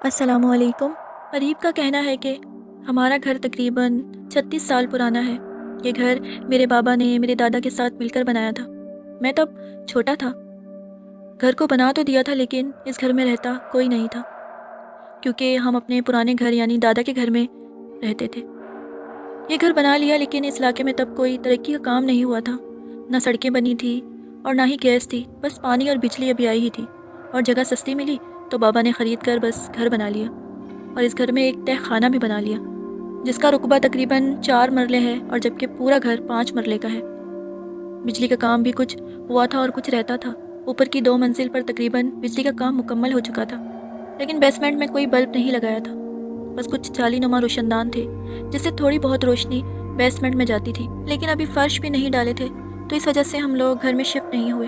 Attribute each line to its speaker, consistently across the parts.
Speaker 1: السلام علیکم۔ قریب کا کہنا ہے کہ ہمارا گھر تقریباً 36 سال پرانا ہے۔ یہ گھر میرے بابا نے میرے دادا کے ساتھ مل کر بنایا تھا۔ میں تب چھوٹا تھا۔ گھر کو بنا تو دیا تھا لیکن اس گھر میں رہتا کوئی نہیں تھا، کیونکہ ہم اپنے پرانے گھر یعنی دادا کے گھر میں رہتے تھے۔ یہ گھر بنا لیا لیکن اس علاقے میں تب کوئی ترقی کا کام نہیں ہوا تھا۔ نہ سڑکیں بنی تھی اور نہ ہی گیس تھی، بس پانی اور بجلی ابھی آئی ہی تھی، اور جگہ سستی ملی تو بابا نے خرید کر بس گھر بنا لیا، اور اس گھر میں ایک تہہ خانہ بھی بنا لیا جس کا رقبہ تقریباً 4 مرلے ہے، اور جبکہ پورا گھر 5 مرلے کا ہے۔ بجلی کا کام بھی کچھ ہوا تھا اور کچھ رہتا تھا۔ اوپر کی 2 منزل پر تقریباً بجلی کا کام مکمل ہو چکا تھا، لیکن بیسمنٹ میں کوئی بلب نہیں لگایا تھا، بس کچھ جالی نما روشن دان تھے جس سے تھوڑی بہت روشنی بیسمنٹ میں جاتی تھی، لیکن ابھی فرش بھی نہیں ڈالے تھے، تو اس وجہ سے ہم لوگ گھر میں شفٹ نہیں ہوئے،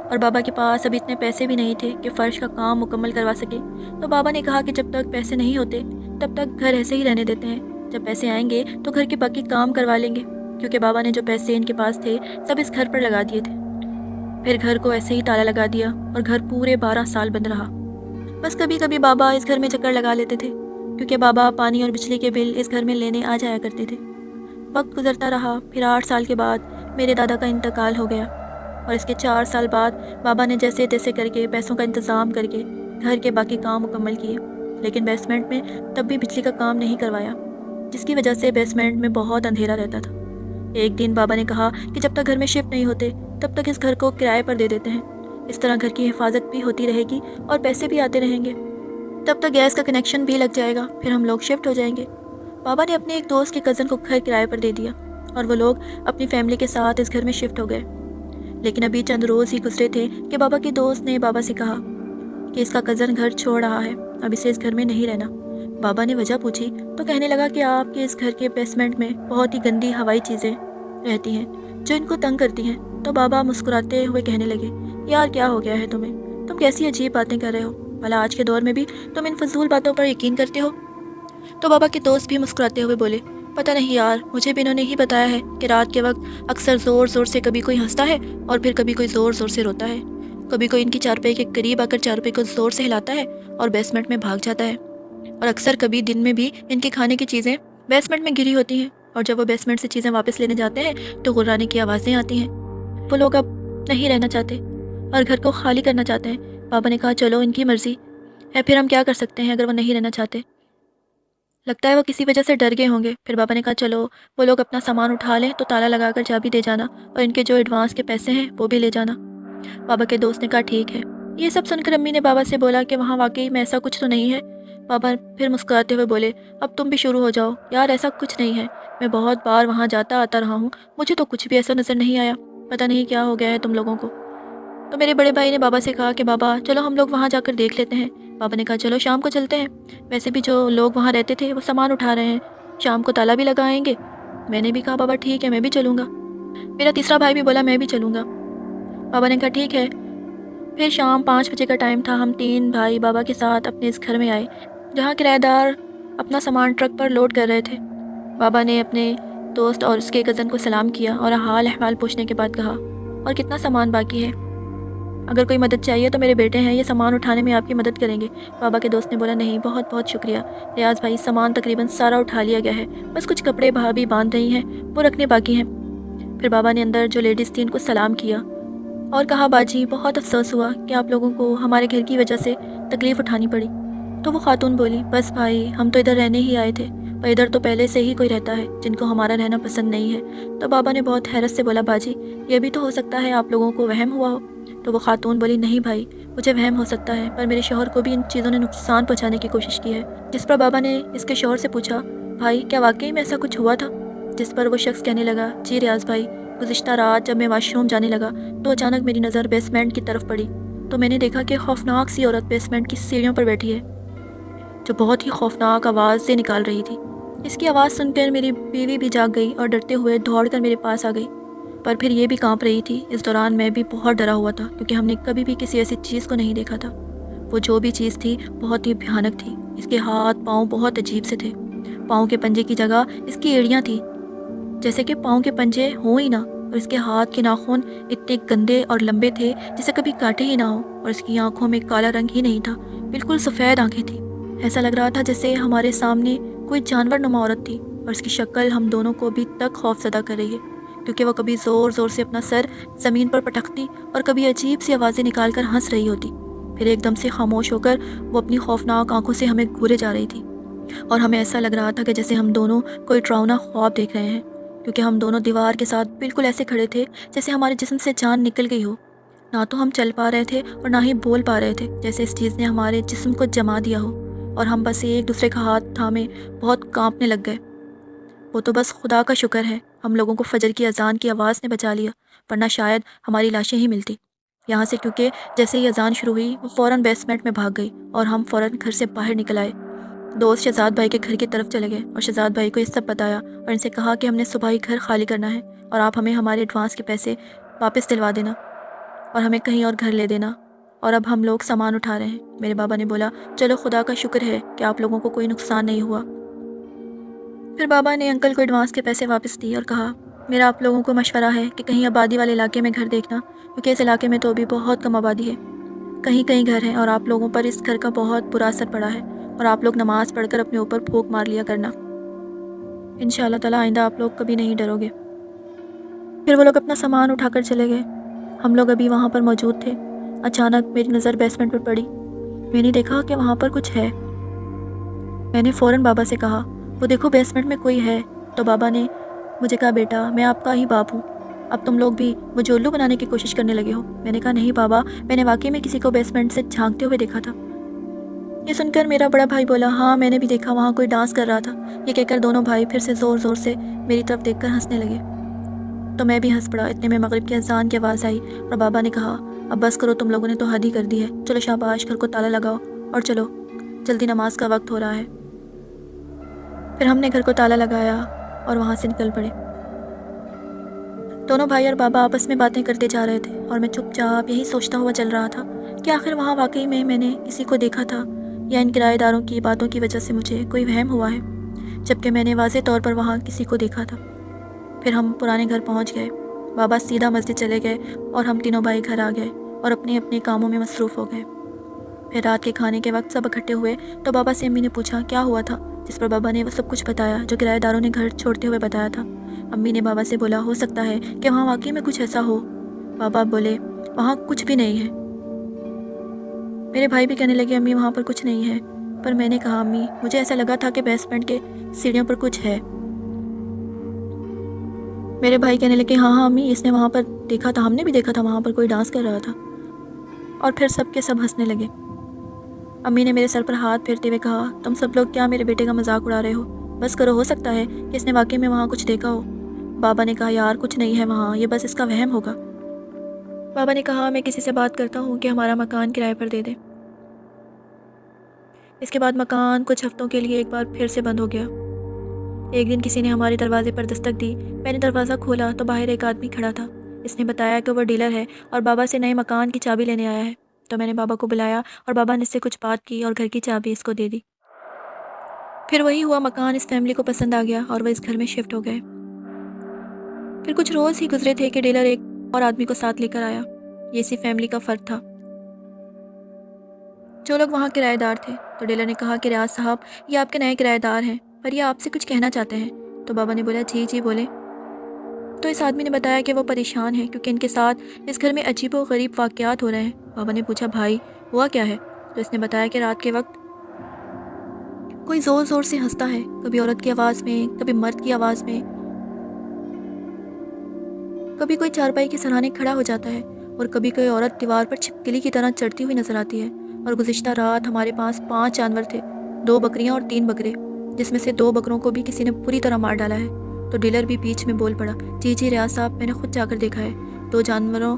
Speaker 1: اور بابا کے پاس ابھی اتنے پیسے بھی نہیں تھے کہ فرش کا کام مکمل کروا سکے۔ تو بابا نے کہا کہ جب تک پیسے نہیں ہوتے تب تک گھر ایسے ہی رہنے دیتے ہیں، جب پیسے آئیں گے تو گھر کے باقی کام کروا لیں گے، کیونکہ بابا نے جو پیسے ان کے پاس تھے سب اس گھر پر لگا دیے تھے۔ پھر گھر کو ایسے ہی تالا لگا دیا اور گھر پورے 12 سال بند رہا۔ بس کبھی کبھی بابا اس گھر میں چکر لگا لیتے تھے، کیونکہ بابا پانی اور بجلی کے بل اس گھر میں لینے آ جایا کرتے تھے۔ وقت گزرتا رہا، پھر 8 سال کے بعد میرے دادا کا انتقال ہو گیا، اور اس کے 4 سال بعد بابا نے جیسے تیسے کر کے پیسوں کا انتظام کر کے گھر کے باقی کام مکمل کیے، لیکن بیسمنٹ میں تب بھی بجلی کا کام نہیں کروایا، جس کی وجہ سے بیسمنٹ میں بہت اندھیرا رہتا تھا۔ ایک دن بابا نے کہا کہ جب تک گھر میں شفٹ نہیں ہوتے تب تک اس گھر کو کرائے پر دے دیتے ہیں، اس طرح گھر کی حفاظت بھی ہوتی رہے گی اور پیسے بھی آتے رہیں گے، تب تک گیس کا کنیکشن بھی لگ جائے گا، پھر ہم لوگ شفٹ ہو جائیں گے۔ بابا نے اپنے ایک دوست کے کزن کو گھر کرائے پر دے دیا، اور وہ لوگ اپنی فیملی کے ساتھ اس گھر میں شفٹ ہو گئے۔ لیکن ابھی چند روز ہی گزرے تھے کہ بابا کے دوست نے بابا سے کہا کہ اس کا کزن گھر چھوڑ رہا ہے، اب اسے اس گھر میں نہیں رہنا۔ بابا نے وجہ پوچھی تو کہنے لگا کہ آپ کے اس گھر کے بیسمنٹ میں بہت ہی گندی ہوائی چیزیں رہتی ہیں جو ان کو تنگ کرتی ہیں۔ تو بابا مسکراتے ہوئے کہنے لگے، یار کیا ہو گیا ہے تمہیں، تم کیسی عجیب باتیں کر رہے ہو، بھلا آج کے دور میں بھی تم ان فضول باتوں پر یقین کرتے ہو؟ تو بابا کے دوست بھی مسکراتے ہوئے بولے، پتہ نہیں یار، مجھے بھی انہوں نے ہی بتایا ہے کہ رات کے وقت اکثر زور زور سے کبھی کوئی ہنستا ہے اور پھر کبھی کوئی زور زور سے روتا ہے، کبھی کوئی ان کی چارپائی کے قریب آ کر چارپائی کو زور سے ہلاتا ہے اور بیسمنٹ میں بھاگ جاتا ہے، اور اکثر کبھی دن میں بھی ان کے کھانے کی چیزیں بیسمنٹ میں گری ہوتی ہیں، اور جب وہ بیسمنٹ سے چیزیں واپس لینے جاتے ہیں تو غرانے کی آوازیں آتی ہیں۔ وہ لوگ اب نہیں رہنا چاہتے اور گھر کو خالی کرنا چاہتے ہیں۔ بابا نے کہا چلو ان کی مرضی ہے، پھر ہم کیا کر سکتے ہیں اگر وہ نہیں رہنا چاہتے، لگتا ہے وہ کسی وجہ سے ڈر گئے ہوں گے۔ پھر بابا نے کہا چلو وہ لوگ اپنا سامان اٹھا لیں تو تالا لگا کر چابی دے جانا، اور ان کے جو ایڈوانس کے پیسے ہیں وہ بھی لے جانا۔ بابا کے دوست نے کہا ٹھیک ہے۔ یہ سب سن کر امی نے بابا سے بولا کہ وہاں واقعی میں ایسا کچھ تو نہیں ہے؟ بابا پھر مسکراتے ہوئے بولے، اب تم بھی شروع ہو جاؤ یار، ایسا کچھ نہیں ہے، میں بہت بار وہاں جاتا آتا رہا ہوں، مجھے تو کچھ بھی ایسا نظر نہیں آیا، پتہ نہیں کیا ہو گیا ہے تم لوگوں کو۔ تو میرے بڑے بھائی نے بابا سے کہا کہ بابا چلو ہم لوگ وہاں جا کر دیکھ لیتے ہیں۔ بابا نے کہا چلو شام کو چلتے ہیں، ویسے بھی جو لوگ وہاں رہتے تھے وہ سامان اٹھا رہے ہیں، شام کو تالا بھی لگائیں گے۔ میں نے بھی کہا بابا ٹھیک ہے، میں بھی چلوں گا۔ میرا تیسرا بھائی بھی بولا میں بھی چلوں گا۔ بابا نے کہا ٹھیک ہے۔ پھر شام 5 بجے کا ٹائم تھا، ہم 3 بھائی بابا کے ساتھ اپنے اس گھر میں آئے جہاں کرایہ دار اپنا سامان ٹرک پر لوڈ کر رہے تھے۔ بابا نے اپنے دوست اور اس کے کزن کو سلام کیا اور حال احوال پوچھنے کے بعد کہا، اور کتنا سامان باقی ہے؟ اگر کوئی مدد چاہیے تو میرے بیٹے ہیں، یہ سامان اٹھانے میں آپ کی مدد کریں گے۔ بابا کے دوست نے بولا نہیں، بہت بہت شکریہ ریاض بھائی، سامان تقریباً سارا اٹھا لیا گیا ہے، بس کچھ کپڑے بھابھی باندھ رہی ہیں وہ رکھنے باقی ہیں۔ پھر بابا نے اندر جو لیڈیز تھی ان کو سلام کیا اور کہا باجی بہت افسوس ہوا کہ آپ لوگوں کو ہمارے گھر کی وجہ سے تکلیف اٹھانی پڑی۔ تو وہ خاتون بولی، بس بھائی ہم تو ادھر رہنے ہی آئے تھے، اور ادھر تو پہلے سے ہی کوئی رہتا ہے جن کو ہمارا رہنا پسند نہیں ہے۔ تو بابا نے بہت حیرت سے بولا، باجی یہ بھی تو ہو سکتا ہے آپ لوگوں کو وہم ہوا ہو۔ تو وہ خاتون بولی، نہیں بھائی مجھے وہم ہو سکتا ہے، پر میرے شوہر کو بھی ان چیزوں نے نقصان پہنچانے کی کوشش کی ہے۔ جس پر بابا نے اس کے شوہر سے پوچھا، بھائی کیا واقعی میں ایسا کچھ ہوا تھا؟ جس پر وہ شخص کہنے لگا، جی ریاض بھائی، گزشتہ رات جب میں واش روم جانے لگا تو اچانک میری نظر بیسمنٹ کی طرف پڑی، تو میں نے دیکھا کہ خوفناک سی عورت بیسمنٹ کی سیڑھیوں پر بیٹھی ہے جو بہت ہی خوفناک آواز سے نکال رہی تھی۔ اس کی آواز سن کر میری بیوی بھی جاگ گئی اور ڈرتے ہوئے دوڑ کر میرے پاس آ گئی، پر پھر یہ بھی کانپ رہی تھی۔ اس دوران میں بھی بہت ڈرا ہوا تھا کیونکہ ہم نے کبھی بھی کسی ایسی چیز کو نہیں دیکھا تھا۔ وہ جو بھی چیز تھی بہت ہی بھیانک تھی، اس کے ہاتھ پاؤں بہت عجیب سے تھے، پاؤں کے پنجے کی جگہ اس کی ایڑیاں تھیں جیسے کہ پاؤں کے پنجے ہوں ہی نہ، اور اس کے ہاتھ کے ناخن اتنے گندے اور لمبے تھے جسے کبھی کاٹے ہی نہ ہو، اور اس کی آنکھوں میں کالا رنگ ہی نہیں تھا، بالکل سفید آنکھیں تھیں۔ ایسا لگ رہا تھا جیسے ہمارے سامنے کوئی جانور نما عورت تھی، اور اس کی شکل ہم دونوں کو ابھی تک خوف زدہ کر رہی ہے، کیونکہ وہ کبھی زور زور سے اپنا سر زمین پر پٹکتی اور کبھی عجیب سی آوازیں نکال کر ہنس رہی ہوتی، پھر ایک دم سے خاموش ہو کر وہ اپنی خوفناک آنکھوں سے ہمیں گھورے جا رہی تھی، اور ہمیں ایسا لگ رہا تھا کہ جیسے ہم دونوں کوئی ڈراؤنا خواب دیکھ رہے ہیں، کیونکہ ہم دونوں دیوار کے ساتھ بالکل ایسے کھڑے تھے جیسے ہمارے جسم سے جان نکل گئی ہو، نہ تو ہم چل پا رہے تھے اور نہ ہی بول پا رہے تھے، جیسے اس چیز نے ہمارے جسم کو جما دیا ہو، اور ہم بس ایک دوسرے کا ہاتھ تھامے بہت کانپنے لگ گئے۔ وہ تو بس خدا کا شکر ہے ہم لوگوں کو فجر کی اذان کی آواز نے بچا لیا، ورنہ شاید ہماری لاشیں ہی ملتی یہاں سے، کیونکہ جیسے ہی اذان شروع ہوئی وہ فوراً بیسمنٹ میں بھاگ گئی اور ہم فوراً گھر سے باہر نکل آئے۔ دوست شہزاد بھائی کے گھر کی طرف چلے گئے اور شہزاد بھائی کو یہ سب بتایا اور ان سے کہا کہ ہم نے صبح ہی گھر خالی کرنا ہے اور آپ ہمیں ہمارے ایڈوانس کے پیسے واپس دلوا دینا اور ہمیں کہیں اور گھر لے دینا، اور اب ہم لوگ سامان اٹھا رہے ہیں۔ میرے بابا نے بولا چلو خدا کا شکر ہے کہ آپ لوگوں کو کوئی نقصان نہیں ہوا۔ پھر بابا نے انکل کو ایڈوانس کے پیسے واپس دیے اور کہا میرا آپ لوگوں کو مشورہ ہے کہ کہیں آبادی والے علاقے میں گھر دیکھنا، کیونکہ اس علاقے میں تو ابھی بہت کم آبادی ہے، کہیں کہیں گھر ہیں اور آپ لوگوں پر اس گھر کا بہت برا اثر پڑا ہے، اور آپ لوگ نماز پڑھ کر اپنے اوپر پھونک مار لیا کرنا، انشاءاللہ تعالیٰ آئندہ آپ لوگ کبھی نہیں ڈرو گے۔ پھر وہ لوگ اپنا سامان اٹھا کر چلے گئے۔ ہم لوگ ابھی وہاں پر موجود تھے، اچانک میری نظر بیسمنٹ پر پڑی، میں نے دیکھا کہ وہاں پر کچھ ہے۔ میں نے فوراً بابا سے کہا وہ دیکھو بیسمنٹ میں کوئی ہے، تو بابا نے مجھے کہا بیٹا میں آپ کا ہی باپ ہوں، اب تم لوگ بھی مجھے الو بنانے کی کوشش کرنے لگے ہو۔ میں نے کہا نہیں بابا، میں نے واقعی میں کسی کو بیسمنٹ سے جھانکتے ہوئے دیکھا تھا۔ یہ سن کر میرا بڑا بھائی بولا ہاں میں نے بھی دیکھا، وہاں کوئی ڈانس کر رہا تھا۔ یہ کہہ کر دونوں بھائی پھر سے زور زور سے میری طرف دیکھ کر ہنسنے لگے، تو میں بھی ہنس پڑا۔ اتنے میں مغرب کی اذان کی آواز آئی اور بابا نے کہا اب بس کرو، تم لوگوں نے تو حد ہی کر دی ہے، چلو شاباش گھر کو تالا لگاؤ اور چلو، جلدی نماز کا وقت ہو رہا ہے۔ پھر ہم نے گھر کو تالا لگایا اور وہاں سے نکل پڑے۔ دونوں بھائی اور بابا آپس میں باتیں کرتے جا رہے تھے اور میں چپ چاپ یہی سوچتا ہوا چل رہا تھا کہ آخر وہاں واقعی میں نے کسی کو دیکھا تھا یا ان کرایہ داروں کی باتوں کی وجہ سے مجھے کوئی وہم ہوا ہے، جبکہ میں نے واضح طور پر وہاں کسی کو دیکھا تھا۔ پھر ہم پرانے گھر پہنچ گئے، بابا سیدھا مسجد چلے گئے اور ہم تینوں بھائی گھر آ گئے اور اپنے اپنے کاموں میں مصروف ہو گئے۔ پھر رات کے کھانے کے وقت سب اکٹھے ہوئے تو بابا سے امی نے پوچھا کیا ہوا تھا، جس پر بابا نے وہ سب کچھ بتایا جو کرایہ داروں نے گھر چھوڑتے ہوئے بتایا تھا۔ امی نے بابا سے بولا ہو سکتا ہے کہ وہاں واقعی میں کچھ ایسا ہو۔ بابا بولے وہاں کچھ بھی نہیں ہے۔ میرے بھائی بھی کہنے لگے امی وہاں پر کچھ نہیں ہے، پر میں نے کہا امی مجھے ایسا لگا تھا کہ بیسمنٹ کے سیڑھیوں پر کچھ ہے۔ میرے بھائی کہنے لگے ہاں ہاں امی، اس نے وہاں پر دیکھا تھا، ہم نے بھی دیکھا تھا وہاں پر کوئی ڈانس کر رہا تھا، اور پھر سب کے سب ہنسنے لگے۔ امی نے میرے سر پر ہاتھ پھیرتے ہوئے کہا تم سب لوگ کیا میرے بیٹے کا مذاق اڑا رہے ہو، بس کرو، ہو سکتا ہے کہ اس نے واقعی میں وہاں کچھ دیکھا ہو۔ بابا نے کہا یار کچھ نہیں ہے وہاں، یہ بس اس کا وہم ہوگا۔ بابا نے کہا میں کسی سے بات کرتا ہوں کہ ہمارا مکان کرائے پر دے دے۔ اس کے بعد مکان کچھ ہفتوں کے لیے ایک بار پھر سے بند ہو گیا۔ ایک دن کسی نے ہمارے دروازے پر دستک دی، میں نے دروازہ کھولا تو باہر ایک آدمی کھڑا تھا۔ اس نے بتایا کہ وہ ڈیلر ہے اور بابا سے نئے مکان کی چابی لینے آیا ہے، تو میں نے بابا کو بلایا اور بابا نے اس سے کچھ بات کی اور گھر کی چابی اس کو دے دی۔ پھر وہی ہوا، مکان اس فیملی کو پسند آ گیا اور وہ اس گھر میں شفٹ ہو گئے۔ پھر کچھ روز ہی گزرے تھے کہ ڈیلر ایک اور آدمی کو ساتھ لے کر آیا۔ یہ اسی فیملی کا فرد تھا جو لوگ وہاں کرایہ دار تھے۔ تو ڈیلر نے کہا کہ ریاض صاحب یہ آپ کے نئے کرایہ دار ہیں، پر یہ آپ سے کچھ کہنا چاہتے ہیں۔ تو بابا نے بولا جی جی بولے۔ تو اس آدمی نے بتایا کہ وہ پریشان ہے کیونکہ ان کے ساتھ اس گھر میں عجیب و غریب واقعات ہو رہے ہیں۔ بابا نے پوچھا بھائی ہوا کیا ہے؟ تو اس نے بتایا کہ رات کے وقت کوئی زور زور سے ہنستا ہے، کبھی عورت کی آواز میں، کبھی مرد کی آواز میں، کبھی کوئی چارپائی کے سرہانے کھڑا ہو جاتا ہے اور کبھی کوئی عورت دیوار پر چھپکلی کی طرح چڑھتی ہوئی نظر آتی ہے۔ اور گزشتہ رات ہمارے پاس 5 جانور تھے، 2 بکریاں اور 3 بکرے، جس میں سے 2 بکروں کو بھی کسی نے پوری طرح مار ڈالا ہے۔ تو ڈیلر بھی بیچ میں بول پڑا جی جی ریاض صاحب میں نے خود جا کر دیکھا ہے، 2 جانوروں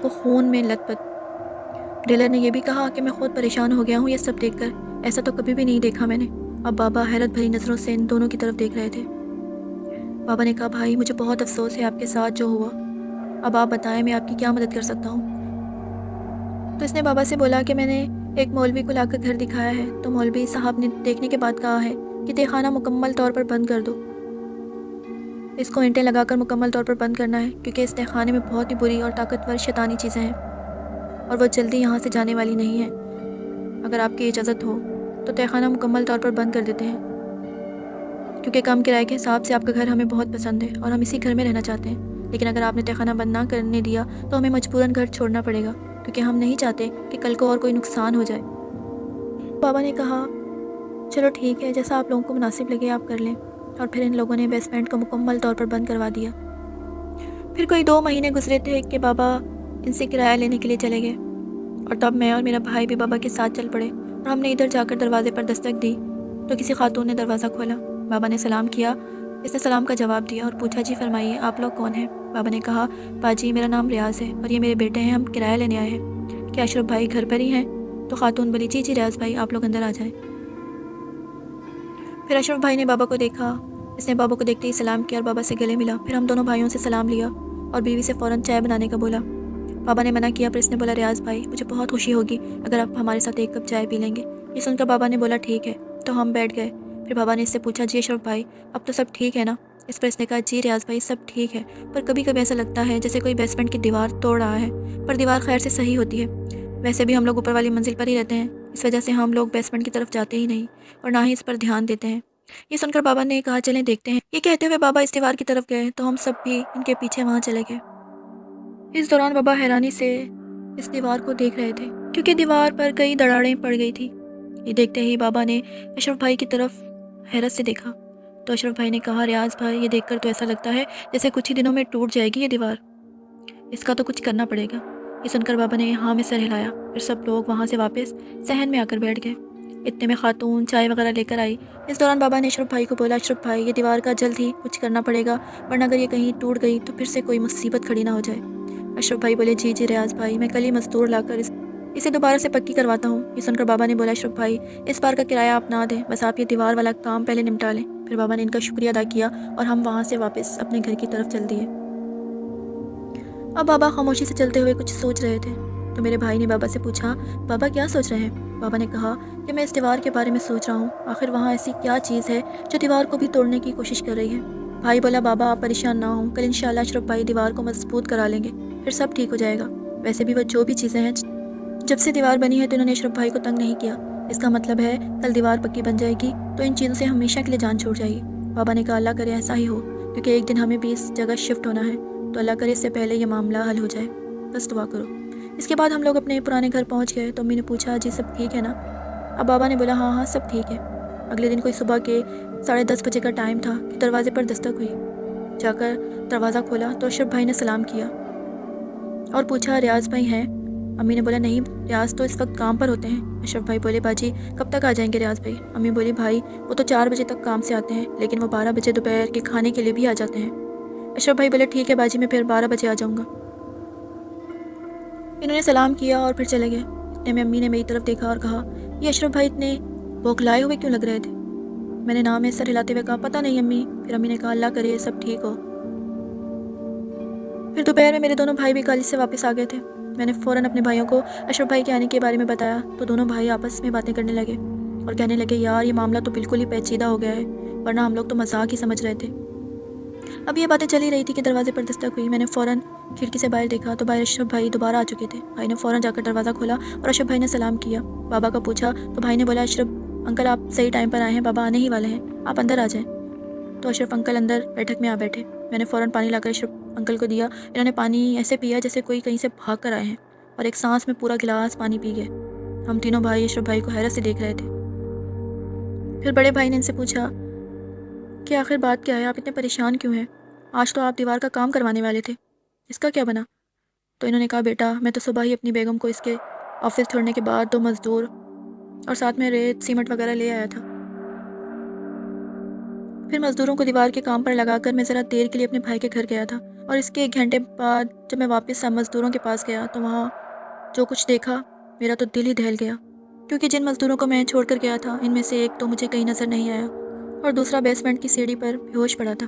Speaker 1: کو خون میں لت پت۔ ڈیلر نے یہ بھی کہا کہ میں خود پریشان ہو گیا ہوں یہ سب دیکھ کر، ایسا تو کبھی بھی نہیں دیکھا میں نے۔ اب بابا حیرت بھری نظروں سے ان دونوں کی طرف دیکھ رہے تھے۔ بابا نے کہا بھائی مجھے بہت افسوس ہے آپ کے ساتھ جو ہوا، اب آپ بتائیں میں آپ کی کیا مدد کر سکتا ہوں؟ تو اس نے بابا سے بولا کہ میں نے ایک مولوی کو لا کر گھر دکھایا ہے، تو مولوی صاحب نے دیکھنے کے بعد کہا ہے کہ تہ خانہ مکمل طور پر بند کر دو، اس کو اینٹیں لگا کر مکمل طور پر بند کرنا ہے، کیونکہ اس تہ خانے میں بہت ہی بری اور طاقتور شیطانی چیزیں ہیں اور وہ جلدی یہاں سے جانے والی نہیں ہے۔ اگر آپ کی اجازت ہو تو تہخانہ مکمل طور پر بند کر دیتے ہیں، کیونکہ کم کرائے کے حساب سے آپ کا گھر ہمیں بہت پسند ہے اور ہم اسی گھر میں رہنا چاہتے ہیں۔ لیکن اگر آپ نے تہخانہ بند نہ کرنے دیا تو ہمیں مجبوراً گھر چھوڑنا پڑے گا، کیونکہ ہم نہیں چاہتے کہ کل کو اور کوئی نقصان ہو جائے۔ بابا نے کہا چلو ٹھیک ہے، جیسا آپ لوگوں کو مناسب لگے آپ کر لیں، اور پھر ان لوگوں نے بیسمنٹ کو مکمل طور پر بند کروا دیا۔ پھر کوئی 2 مہینے گزرے تھے کہ بابا ان سے کرایہ لینے کے لیے چلے گئے، اور تب میں اور میرا بھائی بھی بابا کے ساتھ چل پڑے، اور ہم نے ادھر جا کر دروازے پر دستک دی تو کسی خاتون نے دروازہ کھولا۔ بابا نے سلام کیا، اس نے سلام کا جواب دیا اور پوچھا جی فرمائیے آپ لوگ کون ہیں؟ بابا نے کہا باجی میرا نام ریاض ہے اور یہ میرے بیٹے ہیں، ہم کرایہ لینے آئے ہیں، کیا اشرف بھائی گھر پر ہی ہیں؟ تو خاتون بولی جی ریاض بھائی آپ لوگ اندر آ جائیں۔ پھر اشرف بھائی نے بابا کو دیکھا، اس نے بابا کو دیکھتے ہی سلام کیا اور بابا سے گلے ملا۔ پھر ہم دونوں بھائیوں سے سلام لیا اور بیوی سے فوراً چائے بنانے کا بولا۔ بابا نے منع کیا، پھر اس نے بولا ریاض بھائی مجھے بہت خوشی ہوگی اگر آپ ہمارے ساتھ 1 کپ چائے پی لیں گے۔ یہ سن کر بابا نے بولا ٹھیک ہے، تو ہم بیٹھ گئے۔ پھر بابا نے اس سے پوچھا جی اشرف بھائی اب تو سب ٹھیک ہے نا؟ اس پر اس نے کہا جی ریاض بھائی سب ٹھیک ہے، پر کبھی کبھی ایسا لگتا ہے جیسے کوئی بیسمنٹ کی دیوار توڑ رہا ہے، پر دیوار خیر سے صحیح ہوتی ہے۔ ویسے بھی ہم لوگ اوپر والی منزل پر ہی رہتے ہیں، اس وجہ سے ہم لوگ بیسمنٹ کی طرف جاتے ہی نہیں اور نہ ہی اس پر دھیان دیتے ہیں۔ یہ سن کر بابا نے کہا چلیں دیکھتے ہیں۔ یہ کہتے ہوئے بابا اس دیوار کی طرف گئے تو ہم سب بھی ان کے پیچھے وہاں چلے گئے۔ اس دوران بابا حیرانی سے اس دیوار کو دیکھ رہے تھے، کیونکہ دیوار پر کئی دراڑیں پڑ گئی تھی۔ یہ دیکھتے ہی بابا نے اشرف بھائی کی طرف حیرت سے دیکھا تو اشرف بھائی نے کہا ریاض بھائی یہ دیکھ کر تو ایسا لگتا ہے جیسے کچھ ہی دنوں میں ٹوٹ جائے گی یہ دیوار، اس کا تو کچھ کرنا پڑے گا۔ یہ سن کر بابا نے ہاں میں سر ہلایا، پھر سب لوگ وہاں سے واپس صحن میں آ کر بیٹھ گئے۔ اتنے میں خاتون چائے وغیرہ لے کر آئی۔ اس دوران بابا نے اشرف بھائی کو بولا اشرف بھائی یہ دیوار کا جلد ہی کچھ کرنا پڑے گا، ورنہ اگر یہ کہیں ٹوٹ گئی تو پھر سے کوئی مصیبت کھڑی نہ ہو جائے۔ اشرف بھائی بولے جی ریاض بھائی میں کل ہی مزدور لا کر اسے دوبارہ سے پکی کرواتا ہوں۔ یہ سن کر بابا نے بولا اشرف بھائی اس بار کا کرایہ آپ نہ دیں، بس آپ یہ دیوار والا کام پہلے نمٹا لیں۔ پھر بابا نے ان کا شکریہ ادا کیا اور ہم وہاں سے واپس اپنے گھر کی طرف چل دیے۔ اب بابا خاموشی سے چلتے ہوئے کچھ سوچ رہے تھے تو میرے بھائی نے بابا سے پوچھا بابا کیا سوچ رہے ہیں؟ بابا نے کہا کہ میں اس دیوار کے بارے میں سوچ رہا ہوں، آخر وہاں ایسی کیا چیز ہے جو دیوار کو بھی توڑنے کی کوشش کر رہی ہے۔ بھائی بولا بابا آپ پریشان نہ ہوں، کل انشاءاللہ اشرف بھائی دیوار کو مضبوط کرا لیں گے، پھر سب ٹھیک ہو جائے گا۔ ویسے بھی وہ جو بھی چیزیں ہیں جب سے دیوار بنی ہے تو انہوں نے اشرف بھائی کو تنگ نہیں کیا، اس کا مطلب ہے کل دیوار پکی بن جائے گی تو ان چیزوں سے ہمیشہ کے لیے جان چھوڑ جائے گی۔ بابا نے کہا اللہ کرے ایسا ہی ہو، کیونکہ ایک دن ہمیں بھی اس جگہ شفٹ ہونا ہے، تو اللہ کرے اس سے پہلے یہ معاملہ حل ہو جائے، بس دعا کرو۔ اس کے بعد ہم لوگ اپنے پرانے گھر پہنچ گئے تو امی نے پوچھا جی سب ٹھیک ہے نا؟ اب بابا نے بولا ہاں سب ٹھیک ہے۔ اگلے دن کوئی صبح کے 10:30 بجے کا ٹائم تھا کہ دروازے پر دستک ہوئی۔ جا کر دروازہ کھولا تو اشرف بھائی نے سلام کیا اور پوچھا ریاض بھائی ہیں؟ امی نے بولا نہیں ریاض تو اس وقت کام پر ہوتے ہیں۔ اشرف بھائی بولے باجی کب تک آ جائیں گے ریاض بھائی؟ امی بولی بھائی وہ تو 4 بجے تک کام سے آتے ہیں، لیکن وہ 12 بجے دوپہر کے کھانے کے لیے بھی آ جاتے ہیں۔ اشرف بھائی بولے ٹھیک ہے باجی میں پھر 12 بجے آ جاؤں گا۔ انہوں نے سلام کیا اور پھر چلے گئے۔ اتنے میں امی نے میری طرف دیکھا اور کہا یہ اشرف بھائی اتنے بوکھلائے ہوئے کیوں لگ رہے تھے؟ میں نے نام میں سر ہلاتے ہوئے کہا پتہ نہیں امی۔ پھر امی نے کہا اللہ کرے سب ٹھیک ہو۔ پھر دوپہر میں میرے دونوں بھائی بھی کالج سے واپس آ گئے تھے۔ میں نے فوراً اپنے بھائیوں کو اشرف بھائی کے آنے کے بارے میں بتایا تو دونوں بھائی آپس میں باتیں کرنے لگے اور کہنے لگے یار یہ معاملہ تو بالکل ہی پیچیدہ ہو گیا ہے، ورنہ ہم لوگ تو مذاق ہی سمجھ رہے تھے۔ اب یہ باتیں چل ہی رہی تھی کہ دروازے پر دستک ہوئی۔ میں نے فوراً کھڑکی سے باہر دیکھا تو باہر اشرف بھائی دوبارہ آ چکے تھے۔ بھائی نے فوراً جا کر دروازہ کھولا اور اشرف بھائی نے سلام کیا۔ بابا کا پوچھا تو بھائی نے بولا اشرف انکل آپ صحیح ٹائم پر آئے ہیں، بابا آنے ہی والے ہیں، آپ اندر آ جائیں۔ تو اشرف انکل اندر بیٹھک میں آ بیٹھے۔ میں نے فوراً پانی لا کر اشرف انکل کو دیا۔ انہوں نے پانی ایسے پیا جیسے کوئی کہیں سے بھاگ کر آئے ہیں اور ایک سانس میں پورا گلاس پانی پی گئے۔ ہم تینوں بھائی اشرف بھائی کو حیرت سے دیکھ رہے تھے۔ پھر بڑے بھائی نے ان سے پوچھا کہ آخر بات کیا ہے، آپ اتنے پریشان کیوں ہیں؟ آج تو آپ دیوار کا کام کروانے والے تھے، اس کا کیا بنا؟ تو انہوں نے کہا بیٹا میں تو صبح ہی اپنی بیگم کو اس کے آفس چھوڑنے کے بعد 2 مزدور اور ساتھ میں ریت سیمنٹ وغیرہ لے آیا تھا۔ پھر مزدوروں کو دیوار کے کام پر لگا کر میں ذرا دیر کے لیے اپنے بھائی کے گھر گیا تھا، اور اس کے 1 گھنٹے بعد جب میں واپس مزدوروں کے پاس گیا تو وہاں جو کچھ دیکھا میرا تو دل ہی دہل گیا، کیونکہ جن مزدوروں کو میں چھوڑ کر گیا تھا ان میں سے ایک تو مجھے کہیں نظر نہیں آیا اور دوسرا بیسمنٹ کی سیڑھی پر بے ہوش پڑا تھا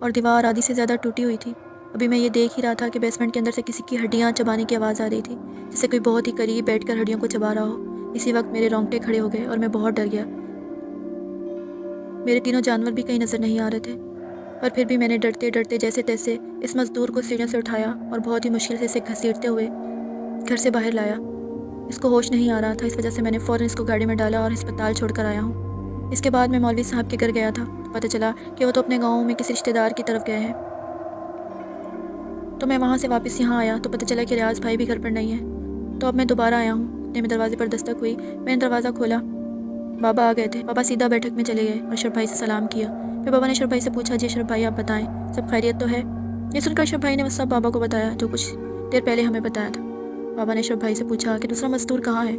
Speaker 1: اور دیوار آدھی سے زیادہ ٹوٹی ہوئی تھی۔ ابھی میں یہ دیکھ ہی رہا تھا کہ بیسمنٹ کے اندر سے کسی کی ہڈیاں چبانے کی آواز آ رہی تھی، جیسے کوئی بہت ہی قریب بیٹھ کر ہڈیوں کو چبا رہا ہو۔ اسی وقت میرے رونگٹے کھڑے ہو گئے اور میں بہت ڈر گیا۔ میرے تینوں جانور بھی کہیں نظر نہیں آ رہے تھے، پر پھر بھی میں نے ڈرتے ڈرتے جیسے تیسے اس مزدور کو سیڑھیوں سے اٹھایا اور بہت ہی مشکل سے اسے گھسیٹتے ہوئے گھر سے باہر لایا۔ اس کو ہوش نہیں آ رہا تھا، اس وجہ سے میں نے فوراً اس کو گاڑی میں ڈالا اور ہسپتال چھوڑ کر آیا ہوں۔ اس کے بعد میں مولوی صاحب کے گھر گیا تھا، پتہ چلا کہ وہ تو اپنے گاؤں میں کسی رشتہ دار کی طرف گئے ہیں، تو میں وہاں سے واپس یہاں آیا تو پتہ چلا کہ ریاض بھائی بھی گھر پر نہیں ہے۔ تو اب میں دوبارہ آیا ہوں، اتنے میں دروازے پر دستک ہوئی، میں نے دروازہ کھولا، بابا آ گئے تھے۔ بابا سیدھا بیٹھک میں چلے گئے اور اشرف بھائی سے سلام کیا۔ پھر بابا نے اشرف بھائی سے پوچھا، جی اشرف بھائی آپ بتائیں سب خیریت تو ہے؟ یہ سن کر اشرف بھائی نے وہ سب بابا کو بتایا جو کچھ دیر پہلے ہمیں بتایا تھا۔ بابا نے اشرف بھائی سے پوچھا کہ دوسرا مزدور کہاں ہے؟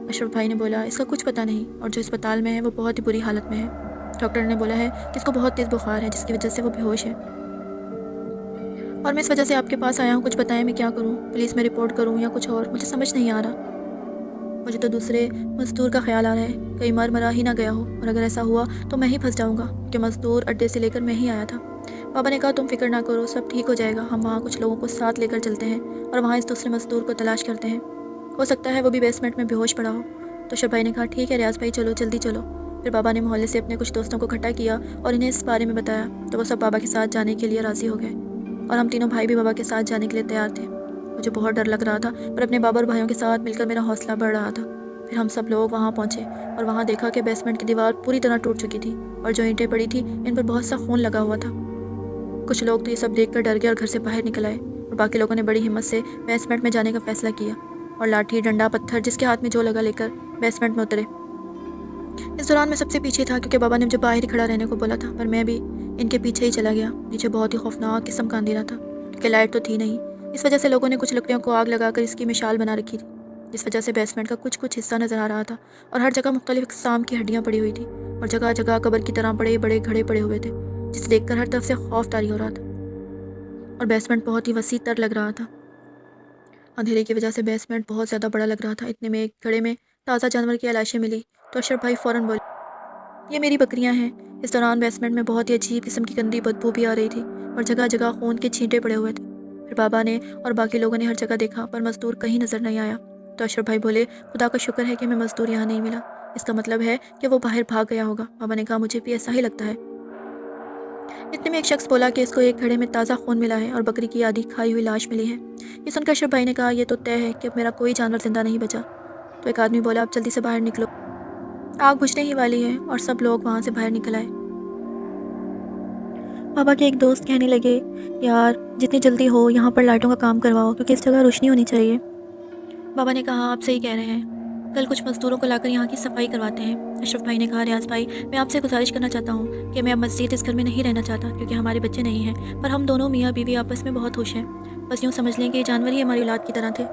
Speaker 1: اشرف بھائی نے بولا اس کا کچھ پتہ نہیں، اور جو اسپتال میں ہے وہ بہت ہی بری حالت میں ہے۔ ڈاکٹر نے بولا ہے کہ اس کو بہت تیز بخار ہے جس کی وجہ سے وہ بے ہوش ہے، اور میں اس وجہ سے آپ کے پاس آیا ہوں، کچھ بتائیں میں کیا کروں، پولیس میں رپورٹ کروں یا کچھ اور، مجھے سمجھ نہیں آ رہا۔ مجھے تو دوسرے مزدور کا خیال آ رہا ہے، کہیں مر مرا ہی نہ گیا ہو، اور اگر ایسا ہوا تو میں ہی پھنس جاؤں گا کہ مزدور اڈے سے لے کر میں ہی آیا تھا۔ بابا نے کہا تم فکر نہ کرو، سب ٹھیک ہو جائے گا، ہم وہاں کچھ لوگوں کو ساتھ لے کر چلتے ہیں اور وہاں اس دوسرے مزدور کو تلاش کرتے ہیں، ہو سکتا ہے وہ بھی بیسمنٹ میں بے ہوش پڑا ہو۔ تو اشرف بھائی نے کہا ٹھیک ہے ریاض بھائی چلو جلدی چلو۔ پھر بابا نے محلے سے اپنے کچھ دوستوں کو اکٹھا کیا اور انہیں اس بارے میں بتایا، تو وہ سب بابا کے ساتھ جانے کے لیے راضی ہو گئے، اور ہم تینوں بھائی بھی بابا کے ساتھ جانے کے لیے تیار تھے۔ مجھے بہت ڈر لگ رہا تھا، پر اپنے بابا اور بھائیوں کے ساتھ مل کر میرا حوصلہ بڑھ رہا تھا۔ پھر ہم سب لوگ وہاں پہنچے اور وہاں دیکھا کہ بیسمنٹ کی دیوار پوری طرح ٹوٹ چکی تھی، اور جو اینٹیں پڑی تھی ان پر بہت سا خون لگا ہوا تھا۔ کچھ لوگ تو یہ سب دیکھ کر ڈر گئے اور گھر سے باہر نکل آئے، اور باقی لوگوں نے بڑی ہمت سے بیسمنٹ میں جانے کا فیصلہ کیا، اور لاٹھی ڈنڈا پتھر جس کے ہاتھ میں جو لگا لے کر بیسمنٹ میں اترے۔ اس دوران میں سب سے پیچھے تھا کیونکہ بابا نے مجھے باہر ہی کھڑا رہنے کو بولا تھا، پر میں بھی ان کے پیچھے ہی چلا گیا۔ نیچے بہت ہی خوفناک قسم کا اندھیرا تھا کیونکہ لائٹ تو تھی نہیں، اس وجہ سے لوگوں نے کچھ لکڑیوں کو آگ لگا کر اس کی مشال بنا رکھی تھی، جس وجہ سے بیسمنٹ کا کچھ حصہ نظر آ رہا تھا، اور ہر جگہ مختلف اقسام کی ہڈیاں پڑی ہوئی تھی، اور جگہ جگہ قبر کی طرح بڑے بڑے گھڑے پڑے ہوئے تھے، جسے دیکھ کر ہر طرف سے خوف طاری ہو رہا تھا، اور بیسمنٹ بہت ہی وسیع تر لگ رہا تھا۔ اندھیرے کی وجہ سے بیسمنٹ بہت زیادہ بڑا لگ رہا تھا۔ اتنے میں ایک گھڑے میں تازہ جانور کی لاشیں ملی، تو اشرف بھائی فوراً بولے یہ میری بکریاں ہیں۔ اس دوران بیسمنٹ میں بہت ہی عجیب قسم کی گندی بدبو بھی آ رہی تھی، اور جگہ جگہ خون کے چھینٹے پڑے ہوئے تھے۔ پھر بابا نے اور باقی لوگوں نے ہر جگہ دیکھا پر مزدور کہیں نظر نہیں آیا، تو اشرف بھائی بولے خدا کا شکر ہے کہ ہمیں مزدور یہاں نہیں ملا، اس کا مطلب ہے کہ وہ باہر بھاگ گیا ہوگا۔ بابا نے کہا مجھے بھی ایسا ہی لگتا ہے۔ اتنے میں ایک شخص بولا کہ اس کو ایک گھڑے میں تازہ خون ملا ہے اور بکری کی آدھی کھائی ہوئی لاش ملی ہے۔ یہ سن کر اشرف بھائی نے کہا یہ تو طے ہے کہ اب میرا کوئی جانور زندہ نہیں بچا۔ تو ایک آدمی بولا اب جلدی سے باہر نکلو، آگ بجھنے ہی والی ہے، اور سب لوگ وہاں سے باہر نکل آئے۔ بابا کے ایک دوست کہنے لگے یار جتنی جلدی ہو یہاں پر لائٹوں کا کام کرواؤ کیونکہ اس جگہ روشنی ہونی چاہیے۔ بابا نے کہا آپ صحیح کہہ رہے ہیں، کل کچھ مزدوروں کو لا کر یہاں کی صفائی کرواتے ہیں۔ اشرف بھائی نے کہا ریاض بھائی میں آپ سے گزارش کرنا چاہتا ہوں کہ میں اب مزید اس گھر میں نہیں رہنا چاہتا کیونکہ ہمارے بچے نہیں ہیں، پر ہم دونوں میاں بیوی آپس میں بہت خوش ہیں، بس یوں سمجھ لیں کہ یہ جانور ہی ہماری اولاد کی طرح تھے،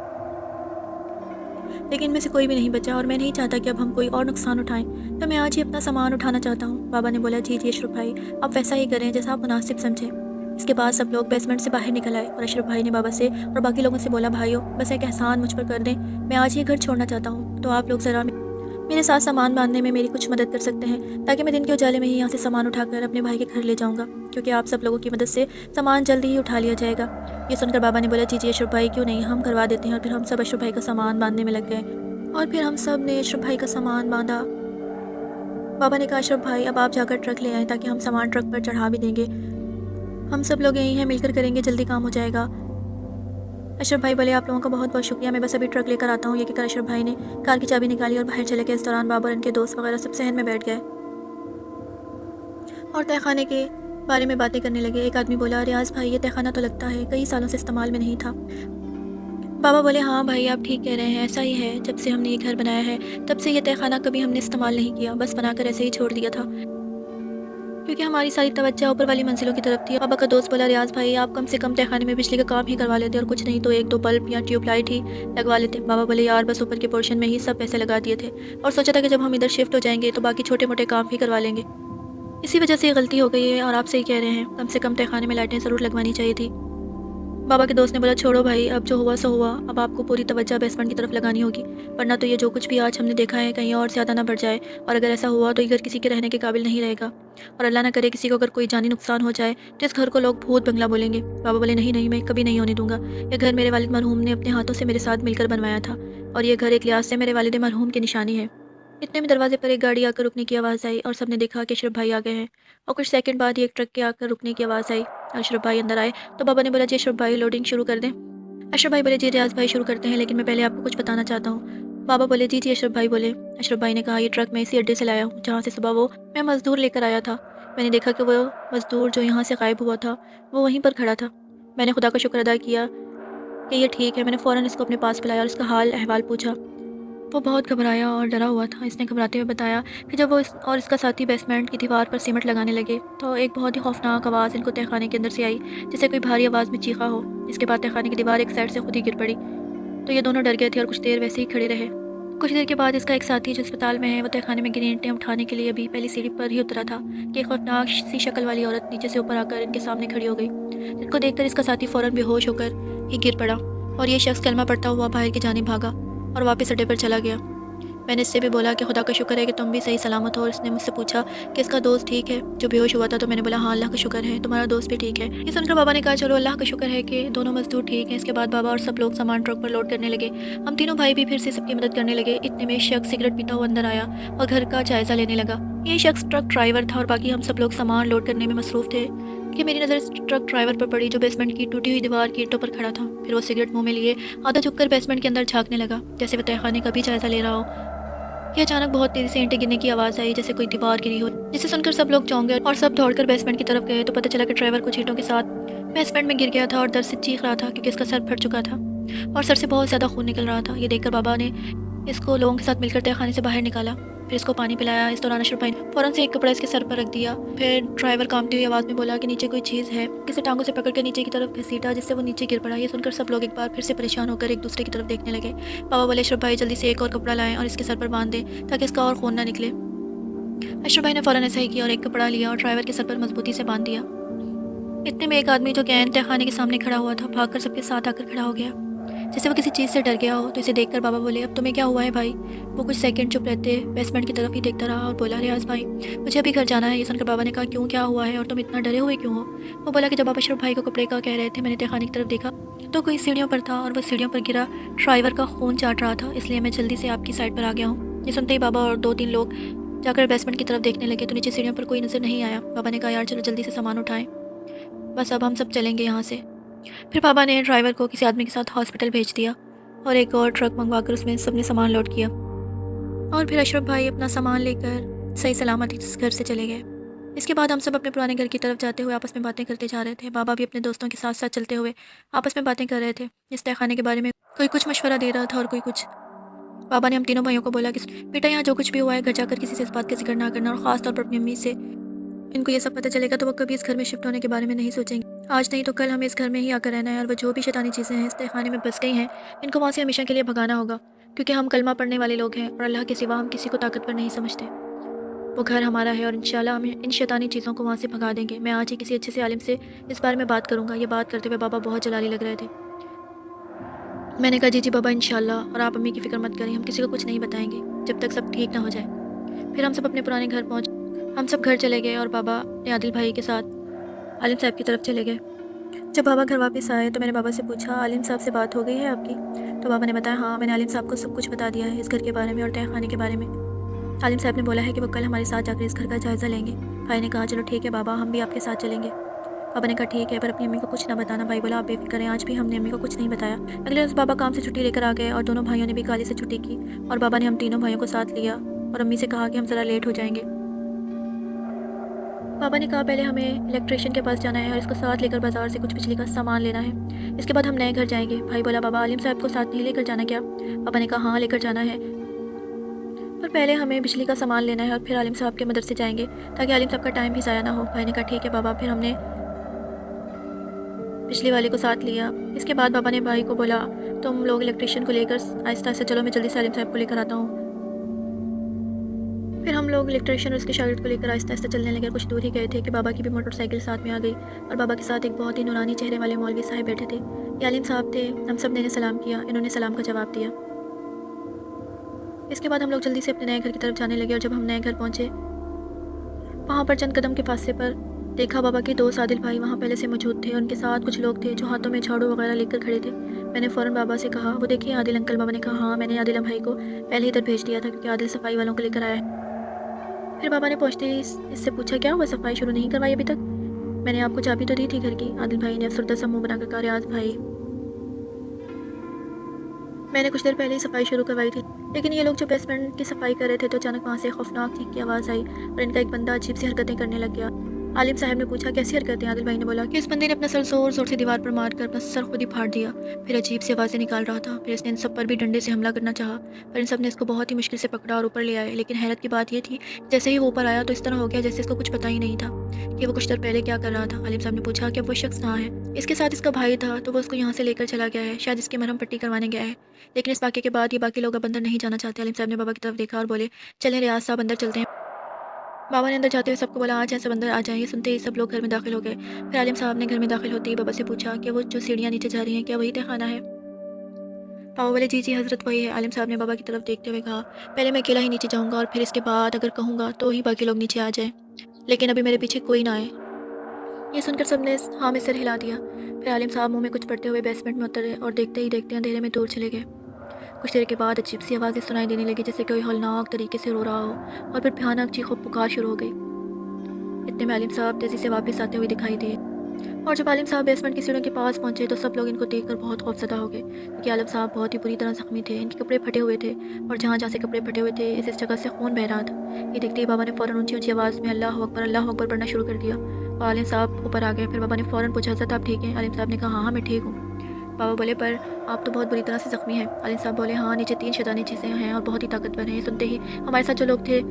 Speaker 1: لیکن ان میں سے کوئی بھی نہیں بچا، اور میں نہیں چاہتا کہ اب ہم کوئی اور نقصان اٹھائیں، تو میں آج ہی اپنا سامان اٹھانا چاہتا ہوں۔ بابا نے بولا جی اشرف بھائی آپ ویسا ہی کریں جیسا آپ مناسب سمجھیں۔ اس کے بعد سب لوگ بیسمنٹ سے باہر نکل آئے، اور اشرف بھائی نے بابا سے اور باقی لوگوں سے بولا بھائیو بس ایک احسان مجھ پر کر دیں، میں آج ہی گھر چھوڑنا چاہتا ہوں، تو آپ لوگ ذرا میرے ساتھ سامان باندھنے میں میری کچھ مدد کر سکتے ہیں تاکہ میں دن کے اجالے میں ہی یہاں سے سامان اٹھا کر اپنے بھائی کے گھر لے جاؤں گا، کیونکہ آپ سب لوگوں کی مدد سے سامان جلدی ہی اٹھا لیا جائے گا۔ یہ سن کر بابا نے بولا جی اشرف بھائی کیوں نہیں، ہم کروا دیتے ہیں، اور پھر ہم سب اشرف بھائی کا سامان باندھنے میں لگ گئے، اور پھر ہم سب نے اشرف بھائی کا سامان باندھا۔ بابا نے کہا اشرف بھائی اب آپ جا کر ٹرک لے آئیں تاکہ ہم سامان ٹرک پر چڑھا بھی دیں گے، ہم سب لوگ یہیں ہیں مل کر کریں گے، جلدی کام ہو جائے گا۔ اشرف بھائی بولے آپ لوگوں کا بہت بہت شکریہ، میں بس ابھی ٹرک لے کر آتا ہوں۔ یہ کہہ کر اشرف بھائی نے کار کی چابی نکالی اور باہر چلے گئے۔ اس دوران بابا اور ان کے دوست وغیرہ سب صحن میں بیٹھ گئے اور تہہ خانے کے بارے میں باتیں کرنے لگے۔ ایک آدمی بولا ریاض بھائی یہ تہہ خانہ تو لگتا ہے کئی سالوں سے استعمال میں نہیں تھا۔ بابا بولے ہاں بھائی آپ ٹھیک کہہ رہے ہیں، ایسا ہی ہے، جب سے ہم نے یہ گھر بنایا ہے تب سے یہ تہہ خانہ کبھی ہم نے استعمال نہیں کیا، بس بنا کر ایسے ہی چھوڑ دیا تھا کیونکہ ہماری ساری توجہ اوپر والی منزلوں کی طرف تھی۔ بابا کا دوست بولا ریاض بھائی آپ کم سے کم تہہ خانے میں بجلی کا کام ہی کروا لیتے، اور کچھ نہیں تو ایک دو بلب یا ٹیوب لائٹ ہی لگوا لیتے۔ بابا بولے یار بس اوپر کے پورشن میں ہی سب پیسے لگا دیے تھے، اور سوچا تھا کہ جب ہم ادھر شفٹ ہو جائیں گے تو باقی چھوٹے موٹے کام بھی کروا لیں گے، اسی وجہ سے یہ غلطی ہو گئی ہے، اور آپ صحیح کہہ رہے ہیں کم سے کم تہہ خانے میں لائٹیں ضرور لگوانی چاہیے تھی۔ بابا کے دوست نے بولا چھوڑو بھائی اب جو ہوا سو ہوا، اب آپ کو پوری توجہ بیسمنٹ کی طرف لگانی ہوگی، ورنہ تو یہ جو کچھ بھی آج ہم نے دیکھا ہے کہیں اور زیادہ نہ بڑھ جائے، اور اگر ایسا ہوا تو یہ گھر کسی کے رہنے کے قابل نہیں رہے گا، اور اللہ نہ کرے کسی کو اگر کوئی جانی نقصان ہو جائے تو اس گھر کو لوگ بھوت بنگلہ بولیں گے۔ بابا بولے نہیں نہیں میں کبھی نہیں ہونے دوں گا، یہ گھر میرے والد مرحوم نے اپنے ہاتھوں سے میرے ساتھ مل کر بنوایا تھا، اور یہ گھر ایک لحاظ سے میرے والد مرحوم کی نشانی ہے۔ اتنے میں دروازے پر ایک گاڑی آ کر رکنے کی آواز آئی، اور سب نے دیکھا کہ اشرف بھائی آ گئے ہیں، اور کچھ سیکنڈ بعد ہی ایک ٹرک کے آ کر رکنے کی آواز آئی، اور اشرف بھائی اندر آئے تو بابا نے بولا جی اشرف بھائی لوڈنگ شروع کر دیں۔ اشرف بھائی بولے جی ریاض بھائی شروع کرتے ہیں، لیکن میں پہلے آپ کو کچھ بتانا چاہتا ہوں۔ بابا بولے جی جی اشرف بھائی بولے۔ اشرف بھائی نے کہا یہ ٹرک میں اسی اڈے سے لایا ہوں جہاں سے صبح وہ میں مزدور لے کر آیا تھا۔ میں نے دیکھا کہ وہ مزدور جو یہاں سے غائب ہوا تھا وہ وہیں پر کھڑا تھا۔ میں نے خدا کا شکر ادا کیا کہ یہ ٹھیک ہے۔ میں نے فوراً اس کو اپنے پاس بلایا اور اس کا حال احوال پوچھا۔ وہ بہت گھبرایا اور ڈرا ہوا تھا۔ اس نے گھبراتے ہوئے بتایا کہ جب وہ اس کا ساتھی بیسمنٹ کی دیوار پر سیمنٹ لگانے لگے تو ایک بہت ہی خوفناک آواز ان کو تہہ خانے کے اندر سے آئی، جیسے کوئی بھاری آواز میں چیخا ہو۔ اس کے بعد تہہ خانے کی دیوار ایک سائڈ سے خود ہی گر پڑی تو یہ دونوں ڈر گئے تھے اور کچھ دیر ویسے ہی کھڑے رہے۔ کچھ دیر کے بعد اس کا ایک ساتھی جو اسپتال میں ہے وہ تہہ خانے میں گری اینٹیں اٹھانے کے لیے ابھی پہلی سیڑھی پر ہی اترا تھا کہ ایک خوفناک سی شکل والی عورت نیچے سے اوپر آ کر ان کے سامنے کھڑی ہو گئی، جس کو دیکھ کر اس کا ساتھی فوراً بے ہوش ہو کر ہی گر پڑا اور یہ شخص کلمہ پڑھتا ہوا باہر کی جانب بھاگا اور واپس اڈے پر چلا گیا۔ میں نے اس سے بھی بولا کہ خدا کا شکر ہے کہ تم بھی صحیح سلامت ہو، اور اس نے مجھ سے پوچھا کہ اس کا دوست ٹھیک ہے جو بے ہوش ہوا تھا، تو میں نے بولا ہاں اللہ کا شکر ہے تمہارا دوست بھی ٹھیک ہے۔ یہ سن کر بابا نے کہا چلو اللہ کا شکر ہے کہ دونوں مزدور ٹھیک ہیں۔ اس کے بعد بابا اور سب لوگ سامان ٹرک پر لوڈ کرنے لگے۔ ہم تینوں بھائی بھی پھر سے سب کی مدد کرنے لگے۔ اتنے میں شخص سگریٹ پیتا ہوا اندر آیا اور گھر کا جائزہ لینے لگا۔ یہ شخص ٹرک ڈرائیور تھا اور باقی ہم سب لوگ سامان لوڈ کرنے میں مصروف تھے کہ میری نظر اس ٹرک ڈرائیور پر پڑی جو بیسمنٹ کی ٹوٹی ہوئی دیوار کی اینٹوں پر کھڑا تھا۔ پھر وہ سگریٹ منہ میں لیے آدھا جھک کر بیسمنٹ کے اندر جھانکنے لگا جیسے وہ تہہ خانے کا بھی جائزہ لے رہا ہو کہ اچانک بہت تیزی سے اینٹیں گرنے کی آواز آئی جیسے کوئی دیوار گری ہو، جسے سن کر سب لوگ چونک گئے اور سب دوڑ کر بیسمنٹ کی طرف گئے تو پتہ چلا کہ ڈرائیور کچھ اینٹوں کے ساتھ بیسمنٹ میں گر گیا تھا اور درد سے چیخ رہا تھا کیونکہ اس کا سر پھٹ چکا تھا اور سر سے بہت زیادہ خون نکل رہا تھا۔ یہ دیکھ کر بابا نے اس کو لوگوں کے ساتھ مل کر تہہ خانے سے باہر نکالا، پھر اس کو پانی پلایا۔ اس دوران اشرف بھائی نے فوراً سے ایک کپڑا اس کے سر پر رکھ دیا۔ پھر ڈرائیور کانپتی ہوئی آواز میں بولا کہ نیچے کوئی چیز ہے، کسی ٹانگوں سے پکڑ کر نیچے کی طرف گھسیٹا جس سے وہ نیچے گر پڑا۔ یہ سن کر سب لوگ ایک بار پھر سے پریشان ہو کر ایک دوسرے کی طرف دیکھنے لگے۔ بابا بولے اشرف بھائی جلدی سے ایک اور کپڑا لائیں اور اس کے سر پر باندھ دیں تاکہ اس کا اور خون نہ نکلے۔ اشرف بھائی نے فوراً ایسا ہی کیا اور ایک کپڑا لیا اور ڈرائیور کے سر پر مضبوطی سے باندھ دیا۔ اتنے میں ایک آدمی جو کہ تہہ خانے کے سامنے کھڑا ہوا تھا بھاگ کر سب کے ساتھ آ کر کھڑا ہو گیا جیسے وہ کسی چیز سے ڈر گیا ہو۔ تو اسے دیکھ کر بابا بولے اب تمہیں کیا ہوا ہے بھائی؟ وہ کچھ سیکنڈ چپ رہتے بیسمنٹ کی طرف ہی دیکھتا رہا اور بولا ریاض بھائی مجھے ابھی گھر جانا ہے۔ یہ سن کر بابا نے کہا کیوں کیا ہوا ہے اور تم اتنا ڈرے ہوئے کیوں ہو؟ وہ بولا کہ جب آپ اشرف بھائی کو کپڑے کا کہہ رہے تھے میں نے تہہ خانے کی طرف دیکھا تو کوئی سیڑھیوں پر تھا اور وہ سیڑھیوں پر گرا ڈرائیور کا خون چاٹ رہا تھا، اس لیے میں جلدی سے آپ کی سائڈ پر آ گیا ہوں۔ یہ سنتے ہی بابا اور دو تین لوگ جا کر بیسمنٹ کی طرف دیکھنے لگے تو نیچے سیڑھیوں پر کوئی نظر نہیں آیا۔ بابا نے کہا یار چلو جلدی سے سامان اٹھائیں، بس اب ہم سب چلیں گے یہاں سے۔ پھر بابا نے ڈرائیور کو کسی آدمی کے ساتھ ہاسپٹل بھیج دیا اور ایک اور ٹرک منگوا کر اس میں سب نے سامان لوڈ کیا اور پھر اشرف بھائی اپنا سامان لے کر صحیح سلامت اس گھر سے چلے گئے۔ اس کے بعد ہم سب اپنے پرانے گھر کی طرف جاتے ہوئے آپس میں باتیں کرتے جا رہے تھے۔ بابا بھی اپنے دوستوں کے ساتھ ساتھ چلتے ہوئے آپس میں باتیں کر رہے تھے اس تہہ خانے کے بارے میں، کوئی کچھ مشورہ دے رہا تھا اور کوئی کچھ۔ بابا نے ہم تینوں بھائیوں کو بولا کہ بیٹا یہاں جو کچھ بھی ہوا ہے گھر جا کر کسی سے اس بات کا ذکر نہ کرنا، اور خاص طور پر اپنی امی سے۔ ان کو یہ سب پتہ چلے گا تو وہ کبھی اس گھر میں شفٹ ہونے کے بارے میں نہیں سوچیں گے، آج نہیں تو کل ہمیں اس گھر میں ہی آ کر رہنا ہے، اور وہ جو بھی شیطانی چیزیں ہیں اس تہہ خانے میں بس گئی ہیں ان کو وہاں سے ہمیشہ کے لیے بھگانا ہوگا، کیونکہ ہم کلمہ پڑھنے والے لوگ ہیں اور اللہ کے سوا ہم کسی کو طاقتور نہیں سمجھتے۔ وہ گھر ہمارا ہے اور انشاءاللہ ہم ان شیطانی چیزوں کو وہاں سے بھگا دیں گے۔ میں آج ہی کسی اچھے سے عالم سے اس بارے میں بات کروں گا۔ یہ بات کرتے ہوئے بابا بہت جلالی لگ رہے تھے۔ میں نے کہا جی جی بابا انشاءاللہ، اور آپ امی کی فکر مت کریں، ہم کسی کو کچھ نہیں بتائیں گے جب تک سب ٹھیک نہ ہو جائے۔ پھر ہم سب اپنے پرانے گھر پہنچ ہم سب گھر چلے گئے اور بابا نے عادل بھائی کے ساتھ عالم صاحب کی طرف چلے گئے۔ جب بابا گھر واپس آئے تو میں نے بابا سے پوچھا عالم صاحب سے بات ہو گئی ہے آپ کی؟ تو بابا نے بتایا ہاں میں نے عالم صاحب کو سب کچھ بتا دیا ہے اس گھر کے بارے میں اور تہہ خانے کے بارے میں۔ عالم صاحب نے بولا ہے کہ وہ کل ہمارے ساتھ جا کر اس گھر کا جائزہ لیں گے۔ بھائی نے کہا چلو ٹھیک ہے بابا ہم بھی آپ کے ساتھ چلیں گے۔ بابا نے کہا ٹھیک ہے پر اپنی امی کو کچھ نہ بتانا۔ بھائی بولا آپ بے فکر رہیں، آج بھی ہم نے امی کو کچھ نہیں بتایا۔ اگلے روز بابا کام سے چھٹی لے کر آ گئے اور دونوں بھائیوں نے بھی کالج سے چھٹی کی اور بابا نے ہم تینوں بھائیوں کو ساتھ لیا اور امی سے کہا کہ ہم ذرا لیٹ ہو جائیں گے۔ بابا نے کہا پہلے ہمیں الیکٹریشین کے پاس جانا ہے اور اس کو ساتھ لے کر بازار سے کچھ بجلی کا سامان لینا ہے، اس کے بعد ہم نئے گھر جائیں گے۔ بھائی بولا بابا عالم صاحب کو ساتھ نہیں لے کر جانا کیا؟ بابا نے کہا ہاں لے کر جانا ہے، پر پہلے ہمیں بجلی کا سامان لینا ہے اور پھر عالم صاحب کے مدرسے جائیں گے تاکہ عالم صاحب کا ٹائم بھی ضائع نہ ہو۔ بھائی نے کہا ٹھیک ہے بابا۔ پھر ہم نے بجلی والے کو ساتھ لیا۔ اس کے بعد بابا نے بھائی کو بولا تم لوگ الیکٹریشین کو لے کر آہستہ آہستہ چلو، میں جلدی سے عالم صاحب کو لے کر آتا ہوں۔ پھر ہم لوگ الیکٹریشین اور اس کے شاگرد کو لے کر آہستہ آہستہ چلنے لگے۔ کچھ دور ہی گئے تھے کہ بابا کی بھی موٹر سائیکل ساتھ میں آ گئی اور بابا کے ساتھ ایک بہت ہی نورانی چہرے والے مولوی صاحب بیٹھے تھے۔ یہ عالم صاحب تھے۔ ہم سب نے سلام کیا، انہوں نے سلام کا جواب دیا۔ اس کے بعد ہم لوگ جلدی سے اپنے نئے گھر کی طرف جانے لگے اور جب ہم نئے گھر پہنچے وہاں پر چند قدم کے فاصلے پر دیکھا بابا کے دوست عادل بھائی وہاں پہلے سے موجود تھے اور ان کے ساتھ کچھ لوگ تھے جو ہاتھوں میں جھاڑو وغیرہ لے کر کھڑے تھے۔ میں نے فوراً بابا سے کہا وہ دیکھیے عادل انکل۔ بابا نے کہا ہاں میں نے عادل بھائی کو پہلے ہی ادھر بھیج دیا تھا کیونکہ عادل صفائی والوں کو لے کر آیا ہے۔ پھر بابا نے پہنچتے ہی اس سے پوچھا کیا ہوا، صفائی شروع نہیں کروائی ابھی تک؟ میں نے آپ کو چابی تو دی تھی گھر کی۔ عادل بھائی نے افسردہ سا منہ بنا کر کہا ریاض بھائی میں نے کچھ دیر پہلے ہی صفائی شروع کروائی تھی، لیکن یہ لوگ جو بیسمنٹ کی صفائی کر رہے تھے تو اچانک وہاں سے خوفناک چیخ کی آواز آئی اور ان کا ایک بندہ عجیب سی حرکتیں کرنے لگ گیا۔ عالم صاحب نے پوچھا کیسی حرکتیں؟ عادل بھائی نے بولا کہ اس بندے نے اپنا سر زور زور سے دیوار پر مار کر اپنا سر خود ہی پھاڑ دیا، پھر عجیب سی آوازیں نکال رہا تھا، پھر اس نے ان سب پر بھی ڈنڈے سے حملہ کرنا چاہا، پر ان سب نے اس کو بہت ہی مشکل سے پکڑا اور اوپر لے آئے، لیکن حیرت کی بات یہ تھی جیسے ہی وہ اوپر آیا تو اس طرح ہو گیا جیسے اس کو کچھ پتہ ہی نہیں تھا کہ وہ کچھ دیر پہلے کیا کر رہا تھا۔ عالم صاحب نے پوچھا کہ وہ شخص کہاں ہے؟ اس کے ساتھ اس کا بھائی تھا تو وہ اس کو یہاں سے لے کر چلا گیا ہے، شاید اس کی مرہم پٹی کروانے گیا ہے، لیکن اس واقعے کے بعد یہ باقی لوگ اب اندر نہیں جانا چاہتے۔ عالم صاحب نے بابا کی طرف دیکھا اور بولے چلیں ریاض صاحب اندر چلتے ہیں۔ بابا نے اندر جاتے ہوئے سب کو بولا آ جائیں سب اندر آ جائیں، یہ سنتے ہی سب لوگ گھر میں داخل ہو گئے۔ پھر عالم صاحب نے گھر میں داخل ہوتے ہی بابا سے پوچھا کہ وہ جو سیڑھیاں نیچے جا رہی ہیں کیا وہی تہ خانہ ہے؟ بابا بولے جی جی حضرت وہی ہے۔ عالم صاحب نے بابا کی طرف دیکھتے ہوئے کہا پہلے میں اکیلا ہی نیچے جاؤں گا اور پھر اس کے بعد اگر کہوں گا تو ہی باقی لوگ نیچے آ جائیں، لیکن ابھی میرے پیچھے کوئی نہ آئے۔ یہ سن کر سب نے ہاں میں سر ہلا دیا۔ پھر عالم صاحب منہ میں کچھ پڑتے ہوئے بیسمنٹ میں اترے اور دیکھتے ہی دیکھتے اندھیرے میں دور چلے گئے۔ کچھ دیر کے بعد عجیب سی آوازیں سنائی دینے لگی جیسے کوئی ہولناک طریقے سے رو رہا ہو، اور پھر بھیانک چیخ و پکار شروع ہو گئی۔ اتنے میں عالم صاحب تیزی سے واپس آتے ہوئے دکھائی دیے، اور جب عالم صاحب بیسمنٹ کی سیڑھیوں کے پاس پہنچے تو سب لوگ ان کو دیکھ کر بہت خوفزدہ ہو گئے، کیونکہ عالم صاحب بہت ہی بری طرح زخمی تھے، ان کے کپڑے پھٹے ہوئے تھے اور جہاں جہاں سے کپڑے پھٹے ہوئے تھے اس جگہ سے خون بہ رہا تھا۔ یہ دیکھتے ہی بابا نے فوراً اونچی اونچی آواز میں اللہ اکبر پڑھنا شروع کر دیا اور عالم صاحب اوپر آ گئے۔ پھر بابا نے فوراً پوچھا حضرت آپ ٹھیک ہیں؟ عالم صاحب نے کہا ہاں میں ٹھیک ہوں۔ بابا بولے پر آپ تو بہت بری طرح سے زخمی ہیں۔ عالم صاحب بولے ہاں نیچے 3 شیطانی چیزیں ہیں اور بہت ہی طاقتور ہیں۔ یہ سنتے ہی ہمارے ساتھ جو لوگ تھے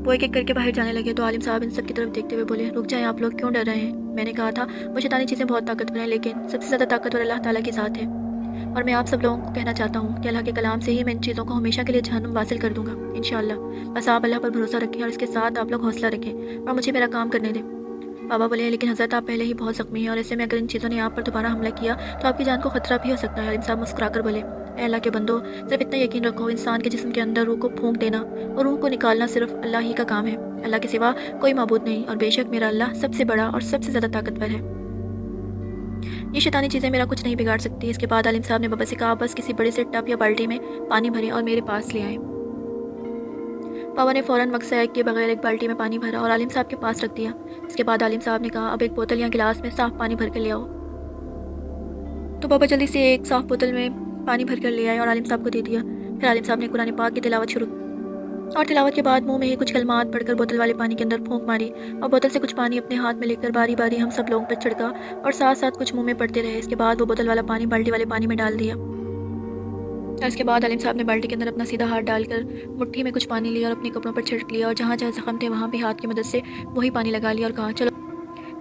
Speaker 1: وہ ایک ایک کر کے باہر جانے لگے تو عالم صاحب ان سب کی طرف دیکھتے ہوئے بولے رک جائیں آپ لوگ کیوں ڈر رہے ہیں؟ میں نے کہا تھا وہ شیطانی چیزیں بہت طاقتور ہیں، لیکن سب سے زیادہ طاقتور اللہ تعالیٰ کی ذات ہے، اور میں آپ سب لوگوں کو کہنا چاہتا ہوں کہ اللہ کے کلام سے ہی میں ان چیزوں کو ہمیشہ کے لیے جہنم واصل کر دوں گا انشاءاللہ۔ بس آپ اللہ پر بھروسہ رکھیں اور اس کے ساتھ آپ لوگ حوصلہ رکھیں اور مجھے میرا کام کرنے دیں۔ بابا بولے لیکن حضرت آپ پہلے ہی بہت زخمی ہیں اور ایسے میں اگر ان چیزوں نے آپ پر دوبارہ حملہ کیا تو آپ کی جان کو خطرہ بھی ہو سکتا ہے۔ عالم صاحب مسکرا کر بولے اے اللہ کے بندو صرف اتنا یقین رکھو انسان کے جسم کے اندر روح کو پھونک دینا اور روح کو نکالنا صرف اللہ ہی کا کام ہے، اللہ کے سوا کوئی معبود نہیں، اور بے شک میرا اللہ سب سے بڑا اور سب سے زیادہ طاقتور ہے، یہ شیطانی چیزیں میرا کچھ نہیں بگاڑ سکتی۔ اس کے بعد عالم صاحب نے بابا سے کہا بس کسی بڑے سے ٹب یا بالٹی میں پانی بھریں اور میرے پاس لے آئیں۔ بابا نے فوراً وقت ضائع کیے بغیر ایک بالٹی میں پانی بھرا اور عالم صاحب کے پاس رکھ دیا۔ اس کے بعد عالم صاحب نے کہا اب ایک بوتل یا گلاس میں صاف پانی بھر کر لے آؤ، تو بابا جلدی سے ایک صاف بوتل میں پانی بھر کر لے آئے اور عالم صاحب کو دے دیا۔ پھر عالم صاحب نے قرآن پاک کی تلاوت شروع کی اور تلاوت کے بعد منہ میں ہی کچھ کلمات پڑھ کر بوتل والے پانی کے اندر پھونک ماری اور بوتل سے کچھ پانی اپنے ہاتھ میں لے کر باری باری ہم سب لوگوں پر چھڑکا اور ساتھ ساتھ کچھ منہ میں پڑتے رہے۔ اس کے بعد وہ بوتل والا پانی بالٹی والے پانی میں ڈال دیا اور اس کے بعد عالم صاحب نے بالٹی کے اندر اپنا سیدھا ہاتھ ڈال کر مٹھی میں کچھ پانی لیا اور اپنے کپڑوں پر چھڑک لیا اور جہاں جہاں زخم تھے وہاں بھی ہاتھ کی مدد سے وہی پانی لگا لیا اور کہا چلو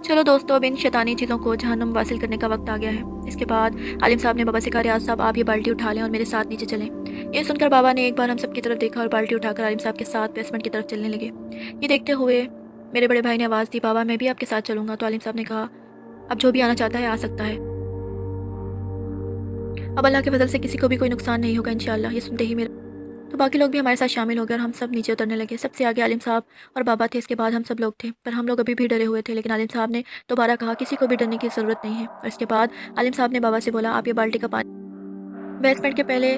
Speaker 1: چلو دوستو اب ان شیطانی چیزوں کو جہنم واصل کرنے کا وقت آ گیا ہے۔ اس کے بعد عالم صاحب نے بابا سے کہا ریاض صاحب آپ یہ بالٹی اٹھا لیں اور میرے ساتھ نیچے چلیں۔ یہ سن کر بابا نے ایک بار ہم سب کی طرف دیکھا اور بالٹی اٹھا کر عالم صاحب کے ساتھ بیسمنٹ کی طرف چلنے لگے۔ یہ دیکھتے ہوئے میرے بڑے بھائی نے آواز دی بابا میں بھی آپ کے ساتھ چلوں گا، تو عالم صاحب نے کہا اب جو بھی آنا چاہتا ہے آ سکتا ہے، اب اللہ کے فضل سے کسی کو بھی کوئی نقصان نہیں ہوگا انشاءاللہ۔ یہ سنتے ہی میرے تو باقی لوگ بھی ہمارے ساتھ شامل ہو گئے اور ہم سب نیچے اترنے لگے۔ سب سے آگے عالم صاحب اور بابا تھے، اس کے بعد ہم سب لوگ تھے، پر ہم لوگ ابھی بھی ڈرے ہوئے تھے، لیکن عالم صاحب نے دوبارہ کہا کسی کو بھی ڈرنے کی ضرورت نہیں ہے، اور اس کے بعد عالم صاحب نے بابا سے بولا آپ یہ بالٹی کا پانی بیسمنٹ کے پہلے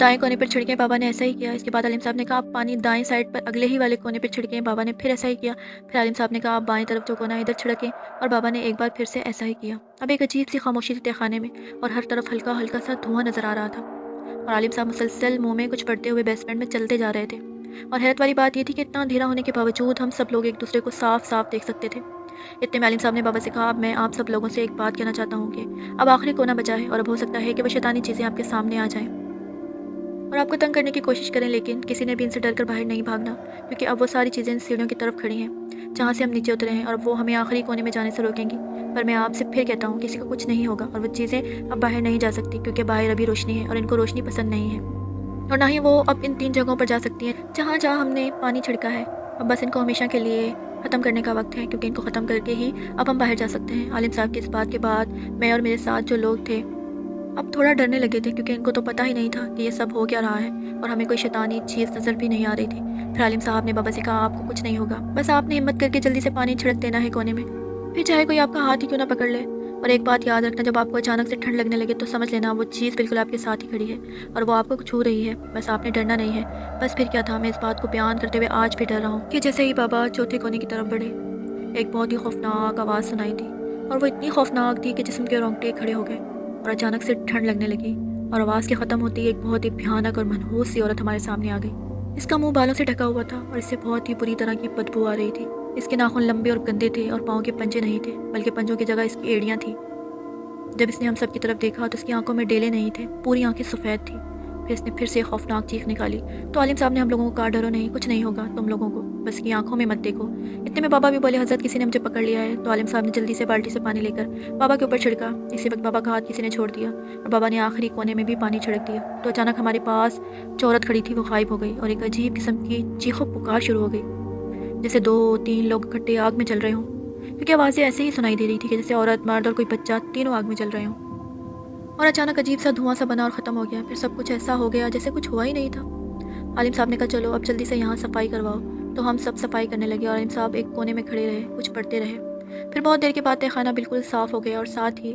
Speaker 1: دائیں کونے پر چھڑکیں۔ بابا نے ایسا ہی کیا۔ اس کے بعد عالم صاحب نے کہا آپ پانی دائیں سائڈ پر اگلے ہی والے کونے پر چھڑکیں۔ بابا نے پھر ایسا ہی کیا۔ پھر عالم صاحب نے کہا آپ بائیں طرف جو کونا ہے ادھر چھڑکیں، اور بابا نے ایک بار پھر سے ایسا ہی کیا۔ اب ایک عجیب سی خاموشی تھی خانے میں اور ہر طرف ہلکا ہلکا سا دھواں نظر آ رہا تھا، اور عالم صاحب مسلسل منہ میں کچھ پڑھتے ہوئے بیسمنٹ میں چلتے جا رہے تھے، اور حیرت والی بات یہ تھی کہ اتنا اندھیرا ہونے کے باوجود ہم سب لوگ ایک دوسرے کو صاف صاف دیکھ سکتے تھے۔ اتنے میں عالم صاحب نے بابا سے کہا اب میں آپ سب لوگوں سے ایک بات کہنا چاہتا ہوں کہ اب آخری کونا بچا ہے اور اب ہو سکتا ہے کہ وہ شیطانی چیزیں آپ کے سامنے آ جائیں اور آپ کو تنگ کرنے کی کوشش کریں، لیکن کسی نے بھی ان سے ڈر کر باہر نہیں بھاگنا، کیونکہ اب وہ ساری چیزیں ان سیڑھیوں کی طرف کھڑی ہیں جہاں سے ہم نیچے اترے ہیں، اور وہ ہمیں آخری کونے میں جانے سے روکیں گی۔ پر میں آپ سے پھر کہتا ہوں کسی کو کچھ نہیں ہوگا، اور وہ چیزیں اب باہر نہیں جا سکتی کیونکہ باہر ابھی روشنی ہے اور ان کو روشنی پسند نہیں ہے، اور نہ ہی وہ اب ان 3 جگہوں پر جا سکتی ہیں جہاں جہاں ہم نے پانی چھڑکا ہے۔ اب بس ان کو ہمیشہ کے لیے ختم کرنے کا وقت ہے، کیونکہ ان کو ختم کر کے ہی اب ہم باہر جا سکتے ہیں۔ عالم صاحب کی اس بات کے بعد میں اور میرے ساتھ جو لوگ تھے اب تھوڑا ڈرنے لگے تھے، کیونکہ ان کو تو پتہ ہی نہیں تھا کہ یہ سب ہو کیا رہا ہے اور ہمیں کوئی شیطانی چیز نظر بھی نہیں آ رہی تھی۔ پھر عالم صاحب نے بابا سے کہا آپ کو کچھ نہیں ہوگا، بس آپ نے ہمت کر کے جلدی سے پانی چھڑک دینا ہے کونے میں، پھر چاہے کوئی آپ کا ہاتھ ہی کیوں نہ پکڑ لے، اور ایک بات یاد رکھنا جب آپ کو اچانک سے ٹھنڈ لگنے لگے تو سمجھ لینا وہ چیز بالکل آپ کے ساتھ ہی کھڑی ہے اور وہ آپ کو چھو رہی ہے، بس آپ نے ڈرنا نہیں ہے۔ بس پھر کیا تھا، میں اس بات کو بیان کرتے ہوئے آج بھی ڈر رہا ہوں کہ جیسے ہی بابا چوتھے کونے کی طرف بڑھے ایک بہت ہی خوفناک آواز سنائی دی، اور وہ اتنی خوفناک تھی کہ جسم کے رونگٹے کھڑے ہو گئے اور اچانک سے ٹھنڈ لگنے لگی اور آواز کے ختم ہوتے ہی ایک بہت ہی بھیانک اور منحوس سی عورت ہمارے سامنے آ گئی۔ اس کا منہ بالوں سے ڈھکا ہوا تھا اور اس سے بہت ہی بری طرح کی بدبو آ رہی تھی۔ اس کے ناخن لمبے اور گندے تھے اور پاؤں کے پنجے نہیں تھے، بلکہ پنجوں کی جگہ اس کی ایڑیاں تھیں۔ جب اس نے ہم سب کی طرف دیکھا تو اس کی آنکھوں میں ڈیلے نہیں تھے، پوری آنکھیں سفید تھیں۔ پھر اس نے پھر سے خوفناک چیخ نکالی، تو عالم صاحب نے ہم لوگوں کو کہا، ڈرو نہیں، کچھ نہیں ہوگا تم لوگوں کو، بس کی آنکھوں میں مت دیکھو۔ اتنے میں بابا بھی بولے، حضرت کسی نے مجھے پکڑ لیا ہے۔ تو عالم صاحب نے جلدی سے بالٹی سے پانی لے کر بابا کے اوپر چھڑکا۔ اسی وقت بابا کا ہاتھ کسی نے چھوڑ دیا اور بابا نے آخری کونے میں بھی پانی چھڑک دیا، تو اچانک ہمارے پاس جو عورت کھڑی تھی وہ غائب ہو گئی اور ایک عجیب قسم کی چیخ و پکار شروع ہو گئی، جیسے 2-3 لوگ اکٹھے آگ میں جل رہے ہوں، کیونکہ آوازیں ایسے ہی سنائی دے رہی تھی کہ جیسے عورت، مرد اور کوئی بچہ تینوں آگ میں جل رہے ہوں۔ اور اچانک عجیب سا دھواں سا بنا اور ختم ہو گیا۔ پھر سب کچھ ایسا ہو گیا جیسے کچھ ہوا ہی نہیں تھا۔ عالم صاحب نے کہا، چلو اب جلدی سے یہاں صفائی کرواؤ۔ تو ہم سب صفائی کرنے لگے اور عالم صاحب ایک کونے میں کھڑے رہے، کچھ پڑھتے رہے۔ پھر بہت دیر کے بعد تہ خانہ بالکل صاف ہو گیا اور ساتھ ہی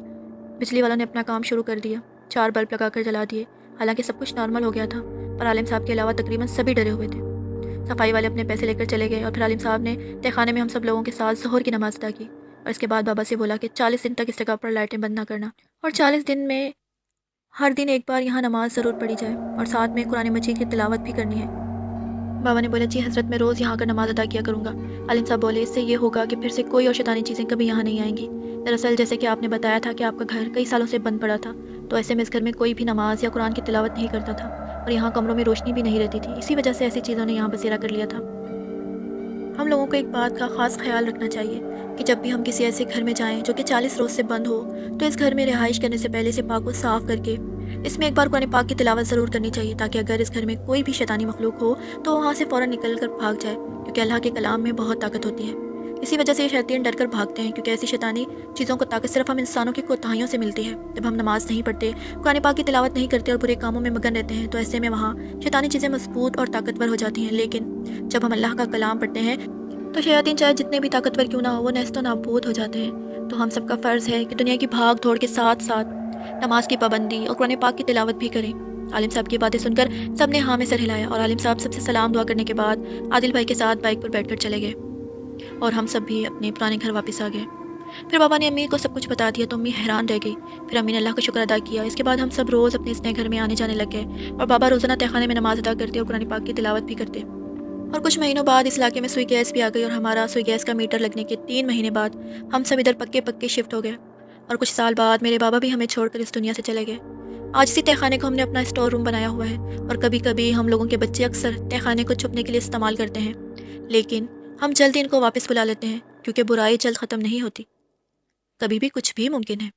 Speaker 1: بجلی والوں نے اپنا کام شروع کر دیا، 4 بلب لگا کر جلا دیے۔ حالانکہ سب کچھ نارمل ہو گیا تھا، پر عالم صاحب کے علاوہ تقریباً سبھی ڈرے ہوئے تھے۔ صفائی والے اپنے پیسے لے کر چلے گئے اور پھر عالم صاحب نے تہ خانے میں ہم سب لوگوں کے ساتھ ظہر کی نماز ادا کی، اور اس کے بعد بابا سے بولا کہ 40 دن تک اس جگہ پر لائٹیں بند نہ کرنا، اور 40 دن میں ہر دن ایک بار یہاں نماز ضرور پڑھی جائے اور ساتھ میں قرآن مجید کی تلاوت بھی کرنی ہے۔ بابا نے بولا، جی حضرت میں روز یہاں کر نماز ادا کیا کروں گا۔ عالم صاحب بولے، اس سے یہ ہوگا کہ پھر سے کوئی اور شیطانی چیزیں کبھی یہاں نہیں آئیں گی۔ دراصل جیسے کہ آپ نے بتایا تھا کہ آپ کا گھر کئی سالوں سے بند پڑا تھا، تو ایسے میں اس گھر میں کوئی بھی نماز یا قرآن کی تلاوت نہیں کرتا تھا، اور یہاں کمروں میں روشنی بھی نہیں رہتی تھی، اسی وجہ سے ایسی چیزوں نے یہاں بسیرا کر لیا تھا۔ ہم لوگوں کو ایک بات کا خاص خیال رکھنا چاہیے کہ جب بھی ہم کسی ایسے گھر میں جائیں جو کہ 40 روز سے بند ہو، تو اس گھر میں رہائش کرنے سے پہلے اسے پاک و صاف کر کے اس میں ایک بار قرآن پاک کی تلاوت ضرور کرنی چاہیے، تاکہ اگر اس گھر میں کوئی بھی شیطانی مخلوق ہو تو وہاں سے فوراً نکل کر بھاگ جائے، کیونکہ اللہ کے کلام میں بہت طاقت ہوتی ہے۔ اسی وجہ سے یہ شیاطین ڈر کر بھاگتے ہیں، کیونکہ ایسی شیطانی چیزوں کو طاقت صرف ہم انسانوں کی کوتاہیوں سے ملتی ہے۔ جب ہم نماز نہیں پڑھتے، قرآن پاک کی تلاوت نہیں کرتے اور برے کاموں میں مگن رہتے ہیں، تو ایسے میں وہاں شیطانی چیزیں مضبوط اور طاقتور ہو جاتی ہیں۔ لیکن جب ہم اللہ کا کلام پڑھتے ہیں تو شیاطین چاہے جتنے بھی طاقتور کیوں نہ ہو، وہ نیست و نابود ہو جاتے ہیں۔ تو ہم سب کا فرض ہے کہ دنیا کی بھاگ دوڑ کے ساتھ ساتھ نماز کی پابندی اور قرآن پاک کی تلاوت بھی کریں۔ عالم صاحب کی باتیں سن کر سب نے ہاں میں سر ہلایا، اور عالم صاحب سب سے سلام دعا کرنے کے بعد عادل بھائی کے ساتھ بائک پر بیٹھ کر چلے گئے، اور ہم سب بھی اپنے پرانے گھر واپس آ گئے۔ پھر بابا نے امی کو سب کچھ بتا دیا تو امی حیران رہ گئی۔ پھر امی نے اللہ کا شکر ادا کیا۔ اس کے بعد ہم سب روز اپنے اس نئے گھر میں آنے جانے لگ گئے، اور بابا روزانہ تہ خانے میں نماز ادا کرتے اور قرآن پاک کی تلاوت بھی کرتے۔ اور کچھ مہینوں بعد اس علاقے میں سوئی گیس بھی آ گئی، اور ہمارا سوئی گیس کا میٹر لگنے کے 3 مہینے بعد ہم سب ادھر پکے پکے شفٹ ہو گئے، اور کچھ سال بعد میرے بابا بھی ہمیں چھوڑ کر اس دنیا سے چلے گئے۔ آج اسی تہ خانے کو ہم نے اپنا اسٹور روم بنایا ہوا ہے، اور کبھی کبھی ہم لوگوں کے بچے اکثر تہ خانے کو چھپنے کے لیے استعمال کرتے ہیں، لیکن ہم جلد ہی ان کو واپس بلا لیتے ہیں، کیونکہ برائی جلد ختم نہیں ہوتی، کبھی بھی کچھ بھی ممکن ہے۔